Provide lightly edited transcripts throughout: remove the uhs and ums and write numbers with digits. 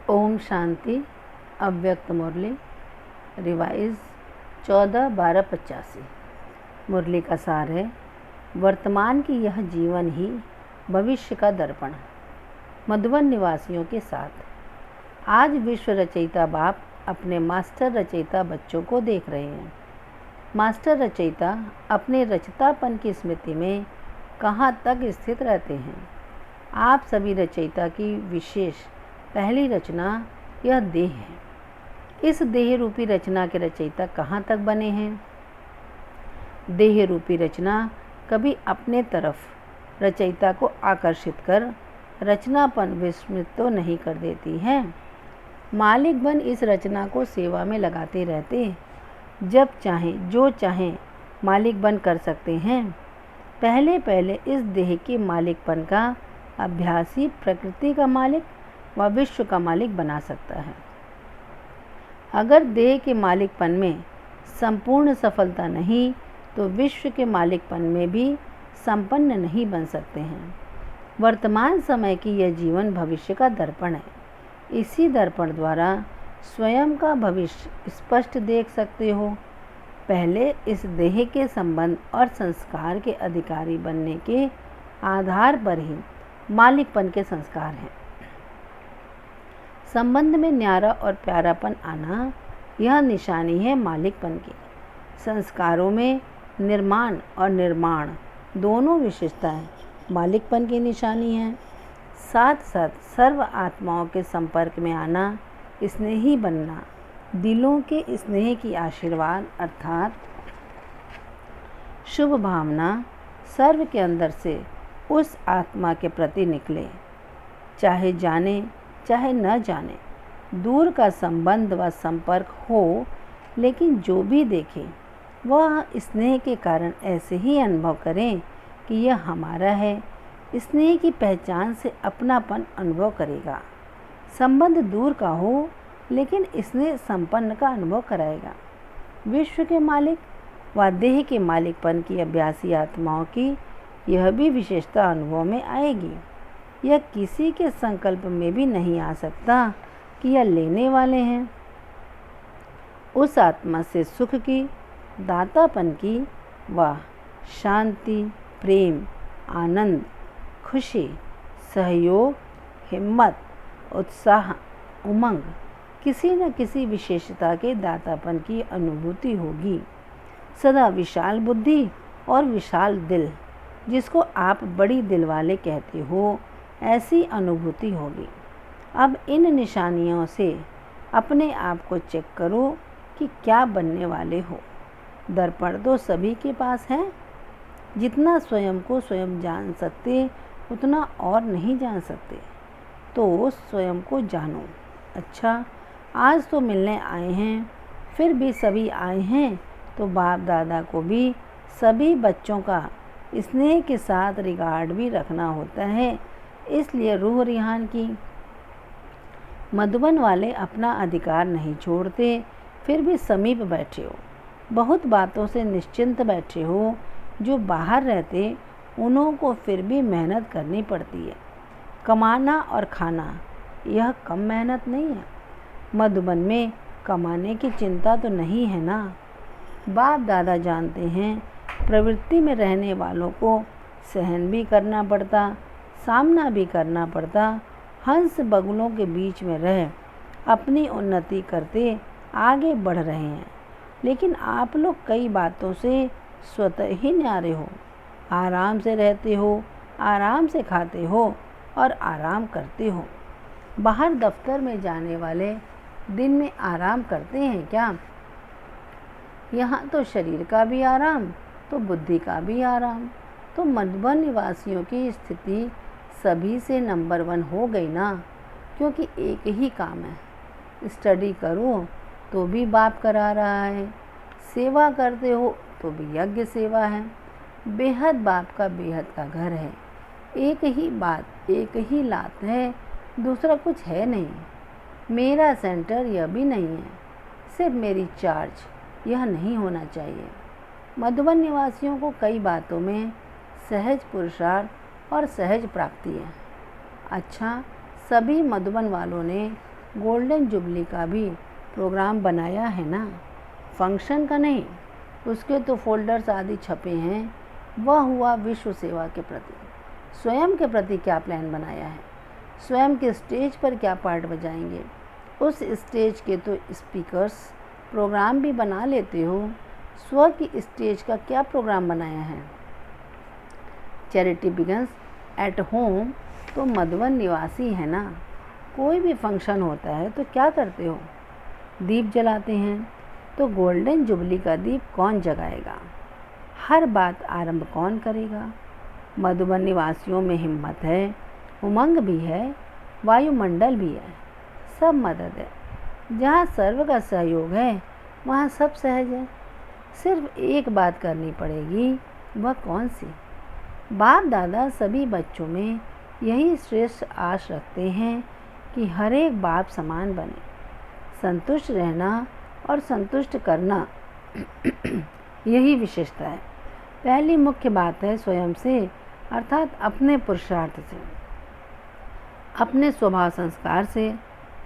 ओम शांति। अव्यक्त मुरली रिवाइज 14/12/85। मुरली का सार है, वर्तमान की यह जीवन ही भविष्य का दर्पण। मधुबन निवासियों के साथ आज विश्व रचयिता बाप अपने मास्टर रचयिता बच्चों को देख रहे हैं। मास्टर रचयिता अपने रचतापन की स्मृति में कहाँ तक स्थित रहते हैं। आप सभी रचयिता की विशेष पहली रचना यह देह है। इस देह रूपी रचना के रचयिता कहाँ तक बने हैं। देह रूपी रचना कभी अपने तरफ रचयिता को आकर्षित कर रचनापन विस्मृत तो नहीं कर देती है। मालिक बन इस रचना को सेवा में लगाते रहते, जब चाहें जो चाहें मालिक बन कर सकते हैं। पहले पहले इस देह के मालिकपन का अभ्यासी प्रकृति का मालिक व विश्व का मालिक बना सकता है। अगर देह के मालिकपन में संपूर्ण सफलता नहीं तो विश्व के मालिकपन में भी संपन्न नहीं बन सकते हैं। वर्तमान समय की यह जीवन भविष्य का दर्पण है। इसी दर्पण द्वारा स्वयं का भविष्य स्पष्ट देख सकते हो। पहले इस देह के संबंध और संस्कार के अधिकारी बनने के आधार पर ही मालिकपन के संस्कार हैं। संबंध में न्यारा और प्यारापन आना यह निशानी है मालिकपन की। संस्कारों में निर्माण और निर्माण दोनों विशेषताएं मालिकपन की निशानी हैं। साथ साथ सर्व आत्माओं के संपर्क में आना, स्नेही बनना, दिलों के स्नेह की आशीर्वाद अर्थात शुभ भावना सर्व के अंदर से उस आत्मा के प्रति निकले, चाहे जाने चाहे न जाने। दूर का संबंध व संपर्क हो, लेकिन जो भी देखे वह स्नेह के कारण ऐसे ही अनुभव करें कि यह हमारा है। स्नेह की पहचान से अपनापन अनुभव करेगा। संबंध दूर का हो, लेकिन स्नेह संपन्न का अनुभव कराएगा। विश्व के मालिक व देह के मालिकपन की अभ्यासी आत्माओं की यह भी विशेषता अनुभव में आएगी। यह किसी के संकल्प में भी नहीं आ सकता कि यह लेने वाले हैं। उस आत्मा से सुख की, दातापन की व शांति, प्रेम, आनंद, खुशी, सहयोग, हिम्मत, उत्साह, उमंग, किसी न किसी विशेषता के दातापन की अनुभूति होगी। सदा विशाल बुद्धि और विशाल दिल, जिसको आप बड़ी दिल वाले कहते हो, ऐसी अनुभूति होगी। अब इन निशानियों से अपने आप को चेक करो कि क्या बनने वाले हो। दर्पण तो सभी के पास है। जितना स्वयं को स्वयं जान सकते उतना और नहीं जान सकते, तो स्वयं को जानो। अच्छा, आज तो मिलने आए हैं, फिर भी सभी आए हैं तो बाप दादा को भी सभी बच्चों का स्नेह के साथ रिगार्ड भी रखना होता है। इसलिए रूह रिहान की मधुबन वाले अपना अधिकार नहीं छोड़ते, फिर भी समीप बैठे हो। बहुत बातों से निश्चिंत बैठे हो। जो बाहर रहते उन्हों को फिर भी मेहनत करनी पड़ती है। कमाना और खाना यह कम मेहनत नहीं है। मधुबन में कमाने की चिंता तो नहीं है ना। बाप दादा जानते हैं, प्रवृत्ति में रहने वालों को सहन भी करना पड़ता, सामना भी करना पड़ता। हंस बगुलों के बीच में रह अपनी उन्नति करते आगे बढ़ रहे हैं। लेकिन आप लोग कई बातों से स्वतः ही न्यारे हो। आराम से रहते हो, आराम से खाते हो और आराम करते हो। बाहर दफ्तर में जाने वाले दिन में आराम करते हैं क्या? यहाँ तो शरीर का भी आराम तो बुद्धि का भी आराम। तो मधुबन निवासियों की स्थिति सभी से नंबर 1 हो गई ना, क्योंकि एक ही काम है। स्टडी करो तो भी बाप करा रहा है, सेवा करते हो तो भी यज्ञ सेवा है। बेहद बाप का बेहद का घर है। एक ही बात, एक ही लात है, दूसरा कुछ है नहीं। मेरा सेंटर यह भी नहीं है, सिर्फ मेरी चार्ज यह नहीं होना चाहिए। मधुबन निवासियों को कई बातों में सहज पुरुषार्थ और सहज प्राप्ति है। अच्छा, सभी मधुबन वालों ने गोल्डन जुबली का भी प्रोग्राम बनाया है ना, फंक्शन का नहीं। उसके तो फोल्डर्स आदि छपे हैं। वह हुआ विश्व सेवा के प्रति। स्वयं के प्रति क्या प्लान बनाया है? स्वयं के स्टेज पर क्या पार्ट बजाएंगे? उस स्टेज के तो स्पीकर्स प्रोग्राम भी बना लेते हो, स्व की स्टेज का क्या प्रोग्राम बनाया है? चैरिटी बिगन्स एट होम तो मधुबन निवासी है ना। कोई भी फंक्शन होता है तो क्या करते हो? दीप जलाते हैं। तो गोल्डन जुबली का दीप कौन जगाएगा? हर बात आरंभ कौन करेगा? मधुबन निवासियों में हिम्मत है, उमंग भी है, वायुमंडल भी है, सब मदद है। जहाँ सर्व का सहयोग है वहाँ सब सहज है। सिर्फ एक बात करनी पड़ेगी, वह कौन सी? बाप दादा सभी बच्चों में यही श्रेष्ठ आश रखते हैं कि हर एक बाप समान बने। संतुष्ट रहना और संतुष्ट करना यही विशेषता है। पहली मुख्य बात है स्वयं से, अर्थात अपने पुरुषार्थ से, अपने स्वभाव संस्कार से।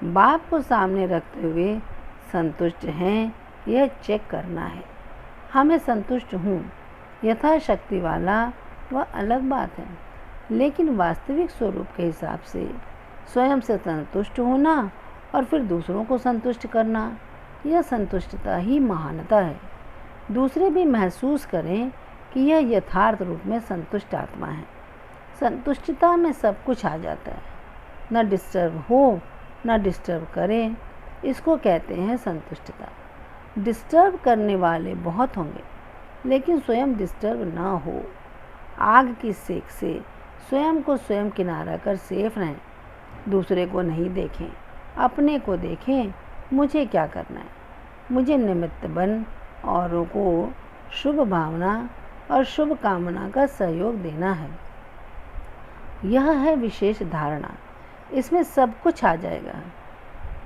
बाप को सामने रखते हुए संतुष्ट हैं यह चेक करना है। हमें संतुष्ट हूँ यथाशक्ति वाला वह अलग बात है, लेकिन वास्तविक स्वरूप के हिसाब से स्वयं से संतुष्ट होना और फिर दूसरों को संतुष्ट करना, यह संतुष्टता ही महानता है। दूसरे भी महसूस करें कि यह यथार्थ रूप में संतुष्ट आत्मा है। संतुष्टता में सब कुछ आ जाता है, न डिस्टर्ब हो न डिस्टर्ब करें, इसको कहते हैं संतुष्टता। डिस्टर्ब करने वाले बहुत होंगे, लेकिन स्वयं डिस्टर्ब ना हो। आग की सेक से स्वयं को स्वयं किनारा कर सेफ रहें। दूसरे को नहीं देखें, अपने को देखें। मुझे क्या करना है? मुझे निमित्त बन औरों को शुभ भावना और शुभ कामना का सहयोग देना है। यह है विशेष धारणा, इसमें सब कुछ आ जाएगा।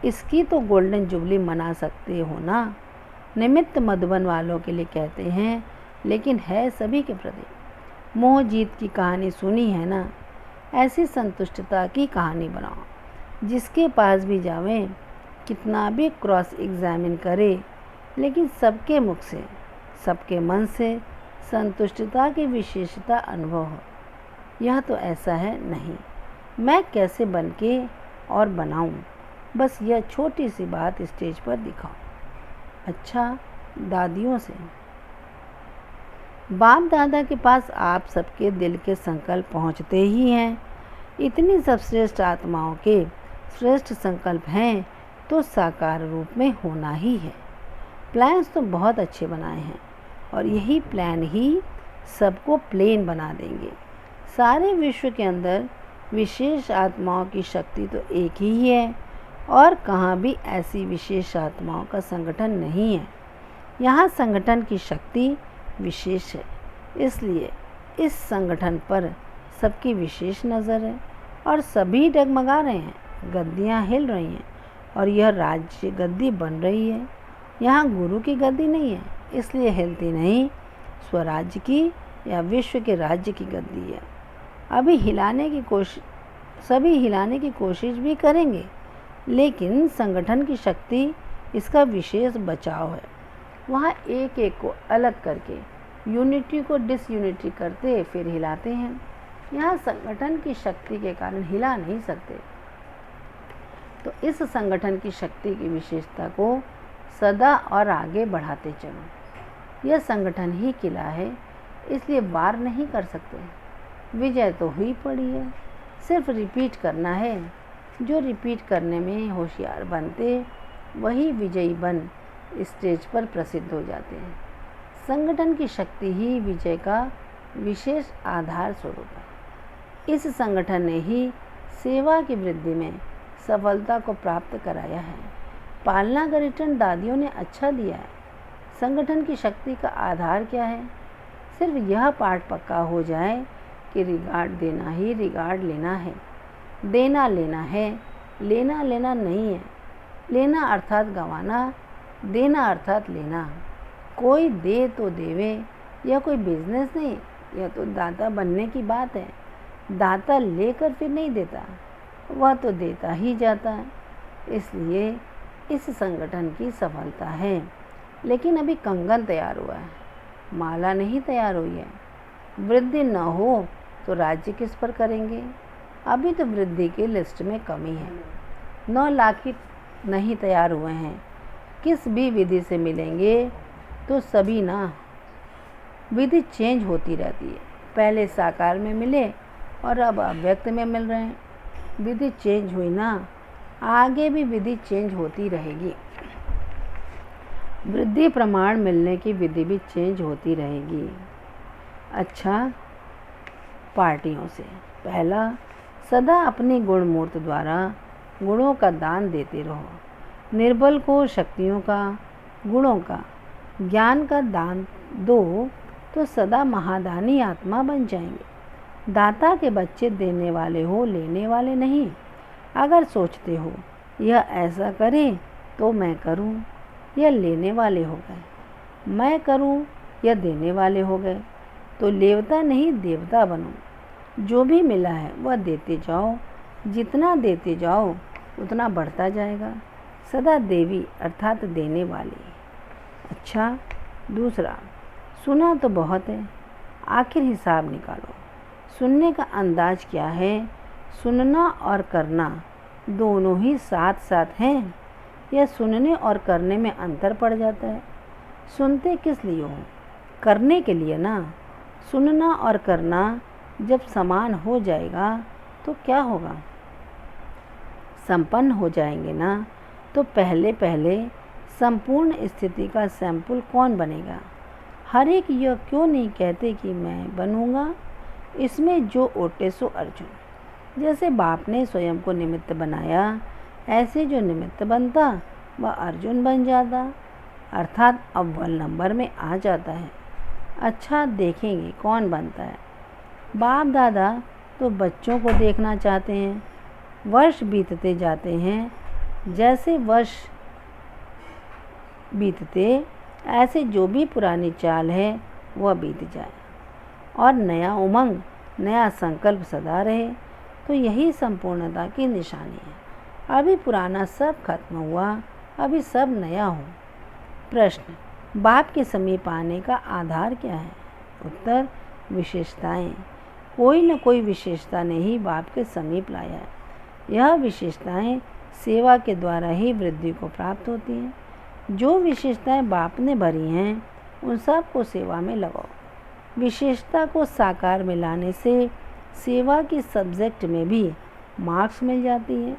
इसकी तो गोल्डन जुबली मना सकते हो ना। निमित्त मधुबन वालों के लिए कहते हैं, लेकिन है सभी के प्रति। मोह जीत की कहानी सुनी है ना, ऐसी संतुष्टता की कहानी बनाओ। जिसके पास भी जावें, कितना भी क्रॉस एग्जामिन करे, लेकिन सबके मुख से, सबके मन से संतुष्टता की विशेषता अनुभव हो। यह तो ऐसा है नहीं, मैं कैसे बन के और बनाऊं, बस यह छोटी सी बात स्टेज पर दिखाओ। अच्छा, दादियों से। बाप दादा के पास आप सबके दिल के संकल्प पहुंचते ही हैं। इतनी सब श्रेष्ठ आत्माओं के श्रेष्ठ संकल्प हैं तो साकार रूप में होना ही है। प्लान्स तो बहुत अच्छे बनाए हैं और यही प्लान ही सबको प्लेन बना देंगे। सारे विश्व के अंदर विशेष आत्माओं की शक्ति तो एक ही है और कहाँ भी ऐसी विशेष आत्माओं का संगठन नहीं है। यहाँ संगठन की शक्ति विशेष है, इसलिए इस संगठन पर सबकी विशेष नज़र है और सभी डगमगा रहे हैं। गद्दियाँ हिल रही हैं और यह राज्य गद्दी बन रही है। यहाँ गुरु की गद्दी नहीं है, इसलिए हिलती नहीं, स्वराज्य की या विश्व के राज्य की गद्दी है। सभी हिलाने की कोशिश भी करेंगे, लेकिन संगठन की शक्ति इसका विशेष बचाव है। वहाँ एक एक को अलग करके यूनिटी को डिसयूनिटी करते फिर हिलाते हैं। यहाँ संगठन की शक्ति के कारण हिला नहीं सकते। तो इस संगठन की शक्ति की विशेषता को सदा और आगे बढ़ाते चलो। यह संगठन ही किला है, इसलिए वार नहीं कर सकते। विजय तो हुई पड़ी है, सिर्फ रिपीट करना है। जो रिपीट करने में होशियार बनते वही विजयी बन स्टेज पर प्रसिद्ध हो जाते हैं। संगठन की शक्ति ही विजय का विशेष आधार स्वरूप है। इस संगठन ने ही सेवा की वृद्धि में सफलता को प्राप्त कराया है। पालना का रिटर्न दादियों ने अच्छा दिया है। संगठन की शक्ति का आधार क्या है? सिर्फ यह पाठ पक्का हो जाए कि रिगार्ड देना ही रिगार्ड लेना है। देना लेना है, लेना लेना नहीं है। लेना अर्थात गंवाना, देना अर्थात लेना। कोई दे तो देवे, यह कोई बिजनेस नहीं, यह तो दाता बनने की बात है। दाता लेकर फिर नहीं देता, वह तो देता ही जाता है। इसलिए इस संगठन की सफलता है। लेकिन अभी कंगन तैयार हुआ है, माला नहीं तैयार हुई है। वृद्धि न हो तो राज्य किस पर करेंगे? अभी तो वृद्धि की लिस्ट में कमी है। 9 लाख ही नहीं तैयार हुए हैं। किस भी विधि से मिलेंगे तो सभी ना, विधि चेंज होती रहती है। पहले साकार में मिले और अब अव्यक्त में मिल रहे हैं। विधि चेंज हुई ना, आगे भी विधि चेंज होती रहेगी। वृद्धि प्रमाण मिलने की विधि भी चेंज होती रहेगी। अच्छा, पार्टियों से पहला, सदा अपनी गुण मूर्त द्वारा गुणों का दान देते रहो। निर्बल को शक्तियों का, गुणों का, ज्ञान का दान दो तो सदा महादानी आत्मा बन जाएंगे। दाता के बच्चे देने वाले हो, लेने वाले नहीं। अगर सोचते हो यह ऐसा करें तो मैं करूं, यह लेने वाले हो गए। मैं करूं, यह देने वाले हो गए। तो लेवता नहीं देवता बनो। जो भी मिला है वह देते जाओ। जितना देते जाओ उतना बढ़ता जाएगा। सदा देवी अर्थात देने वाली। अच्छा, दूसरा, सुना तो बहुत है, आखिर हिसाब निकालो। सुनने का अंदाज क्या है? सुनना और करना दोनों ही साथ साथ हैं या सुनने और करने में अंतर पड़ जाता है? सुनते किस लिए हो? करने के लिए ना। सुनना और करना जब समान हो जाएगा तो क्या होगा? संपन्न हो जाएंगे ना। तो पहले पहले संपूर्ण स्थिति का सैंपल कौन बनेगा? हर एक यह क्यों नहीं कहते कि मैं बनूंगा? इसमें जो ओटे सो अर्जुन। जैसे बाप ने स्वयं को निमित्त बनाया, ऐसे जो निमित्त बनता वह अर्जुन बन जाता, अर्थात अव्वल नंबर में आ जाता है। अच्छा, देखेंगे कौन बनता है। बाप दादा तो बच्चों को देखना चाहते हैं। वर्ष बीतते जाते हैं, जैसे वर्ष बीतते ऐसे जो भी पुरानी चाल है वह बीत जाए और नया उमंग, नया संकल्प सदा रहे, तो यही संपूर्णता की निशानी है। अभी पुराना सब खत्म हुआ, अभी सब नया हो। प्रश्न, बाप के समीप आने का आधार क्या है? उत्तर, विशेषताएं। कोई न कोई विशेषता ने ही बाप के समीप लाया है। यह विशेषताएं सेवा के द्वारा ही वृद्धि को प्राप्त होती हैं। जो विशेषताएं बाप ने भरी हैं उन सब को सेवा में लगाओ। विशेषता को साकार में लाने से सेवा की सब्जेक्ट में भी मार्क्स मिल जाती है।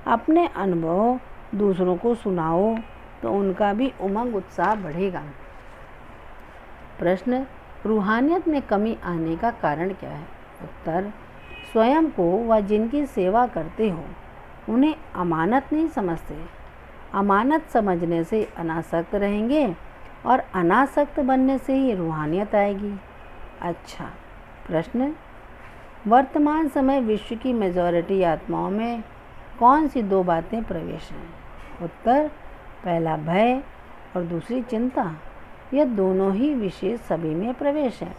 अपने अनुभव दूसरों को सुनाओ तो उनका भी उमंग उत्साह बढ़ेगा। प्रश्न, रूहानियत में कमी आने का कारण क्या है? उत्तर, स्वयं को व जिनकी सेवा करते हो उन्हें अमानत नहीं समझते। अमानत समझने से अनासक्त रहेंगे और अनासक्त बनने से ही रूहानियत आएगी। अच्छा, प्रश्न, वर्तमान समय विश्व की मेजॉरिटी आत्माओं में कौन सी 2 बातें प्रवेश हैं? उत्तर, पहला भय और दूसरी चिंता। यह दोनों ही विशेष सभी में प्रवेश है।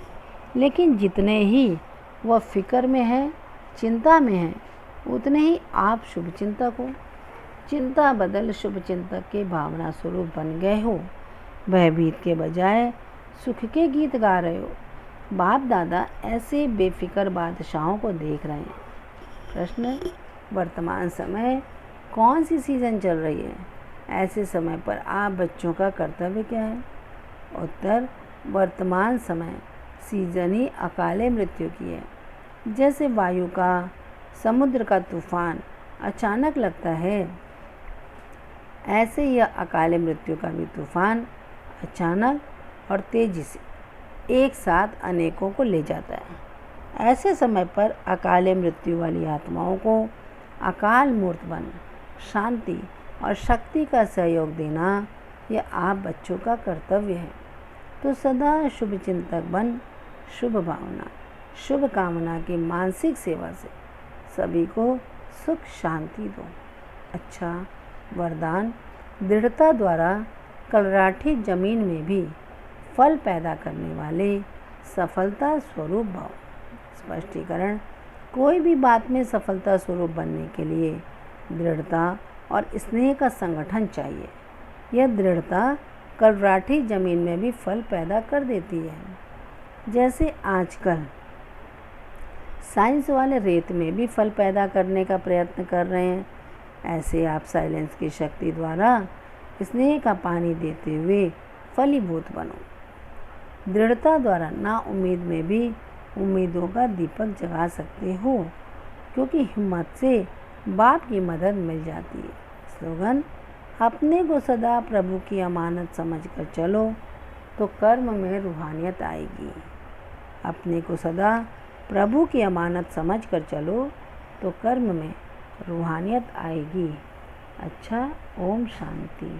लेकिन जितने ही वह फिक्र में है, चिंता में है, उतने ही आप शुभ चिंतक हो। चिंता बदल शुभ चिंतक के भावना स्वरूप बन गए हो। भयभीत के बजाय सुख के गीत गा रहे हो। बाप दादा ऐसे बेफिक्र बादशाहों को देख रहे हैं। प्रश्न, वर्तमान समय कौन सी सीज़न चल रही है? ऐसे समय पर आप बच्चों का कर्तव्य क्या है? उत्तर, वर्तमान समय सीजन ही अकाले मृत्यु की है। जैसे वायु का, समुद्र का तूफान अचानक लगता है, ऐसे यह अकाले मृत्यु का भी तूफान अचानक और तेजी से एक साथ अनेकों को ले जाता है। ऐसे समय पर अकाले मृत्यु वाली आत्माओं को अकाल मूर्त बन शांति और शक्ति का सहयोग देना यह आप बच्चों का कर्तव्य है। तो सदा शुभ चिंतक बन शुभ भावना, शुभ कामना की मानसिक सेवा से सभी को सुख शांति दो। अच्छा, वरदान, दृढ़ता द्वारा कलराठी जमीन में भी फल पैदा करने वाले सफलता स्वरूप भाव। स्पष्टीकरण, कोई भी बात में सफलता स्वरूप बनने के लिए दृढ़ता और स्नेह का संगठन चाहिए। यह दृढ़ता कलराठी ज़मीन में भी फल पैदा कर देती है। जैसे आजकल साइंस वाले रेत में भी फल पैदा करने का प्रयत्न कर रहे हैं, ऐसे आप साइलेंस की शक्ति द्वारा स्नेह का पानी देते हुए फलीभूत बनो। दृढ़ता द्वारा नाउम्मीद में भी उम्मीदों का दीपक जगा सकते हो, क्योंकि हिम्मत से बाप की मदद मिल जाती है। स्लोगन: अपने को सदा प्रभु की अमानत समझकर चलो तो कर्म में रूहानियत आएगी। अपने को सदा प्रभु की अमानत समझकर चलो तो कर्म में रूहानियत आएगी। अच्छा, ओम शांति।